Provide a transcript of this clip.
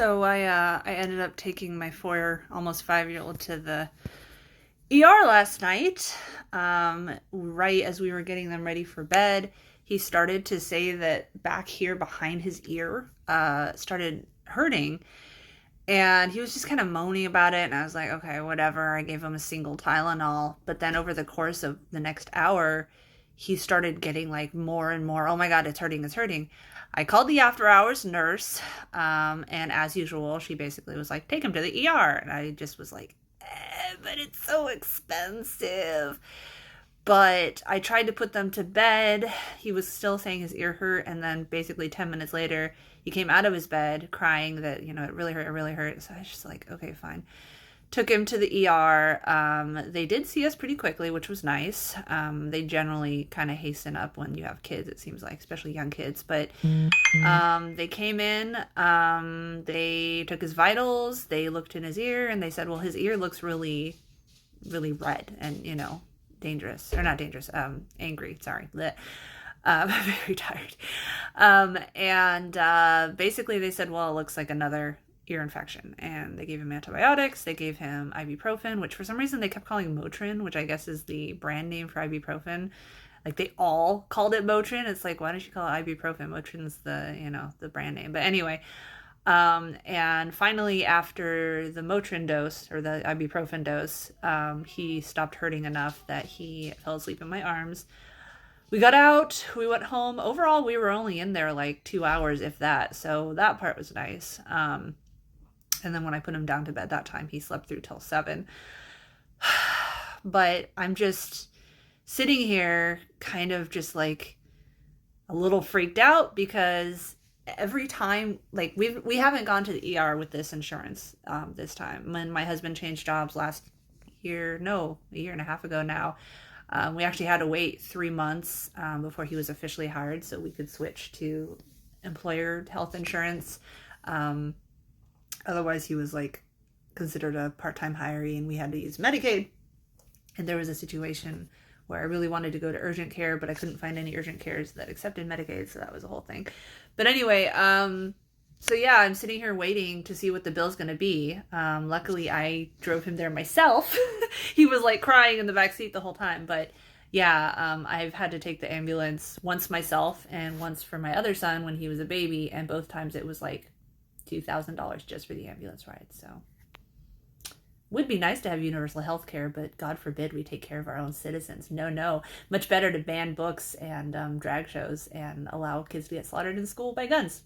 So I ended up taking my almost 5-year-old to the ER last night. Right as we were getting them ready for bed, he started to say that back here behind his ear started hurting, and he was just kind of moaning about it. And I was like, okay, whatever. I gave him a single Tylenol, but then over the course of the next hour, he started getting like more and more. Oh my God, it's hurting, it's hurting. I called the after hours nurse, and as usual, she basically was like, take him to the ER. And I just was like, but it's so expensive. But I tried to put them to bed. He was still saying his ear hurt. And then basically 10 minutes later, he came out of his bed crying that, it really hurt, it really hurt. So I was just like, okay, fine. Took him to the ER. They did see us pretty quickly, which was nice. They generally kind of hasten up when you have kids, it seems like, especially young kids. But they came in, they took his vitals, they looked in his ear, and they said, well, his ear looks really, really red and, dangerous. Or not dangerous, angry, sorry. I'm very tired. Basically they said, well, it looks like another ear infection, and they gave him antibiotics. They gave him ibuprofen, which for some reason they kept calling Motrin, which I guess is the brand name for ibuprofen. Like they all called it Motrin. It's like, why don't you call it ibuprofen? Motrin's the brand name. But anyway, and finally after the Motrin dose, or the ibuprofen dose, he stopped hurting enough that he fell asleep in my arms. We got out, we went home. Overall, we were only in there like 2 hours, if that. So that part was nice. And then when I put him down to bed that time, he slept through till 7. But I'm just sitting here kind of just like a little freaked out, because every time, like we haven't gone to the ER with this insurance this time. When my husband changed jobs a year and a half ago now, we actually had to wait 3 months before he was officially hired so we could switch to employer health insurance. Otherwise, he was like considered a part-time hiree, and we had to use Medicaid. And there was a situation where I really wanted to go to urgent care, but I couldn't find any urgent cares that accepted Medicaid, so that was a whole thing. But anyway, so yeah, I'm sitting here waiting to see what the bill's going to be. Luckily, I drove him there myself. He was like crying in the back seat the whole time. But yeah, I've had to take the ambulance once myself and once for my other son when he was a baby. And both times it was like $2,000 just for the ambulance ride. So would be nice to have universal health care, but God forbid we take care of our own citizens. No. Much better to ban books and drag shows and allow kids to get slaughtered in school by guns.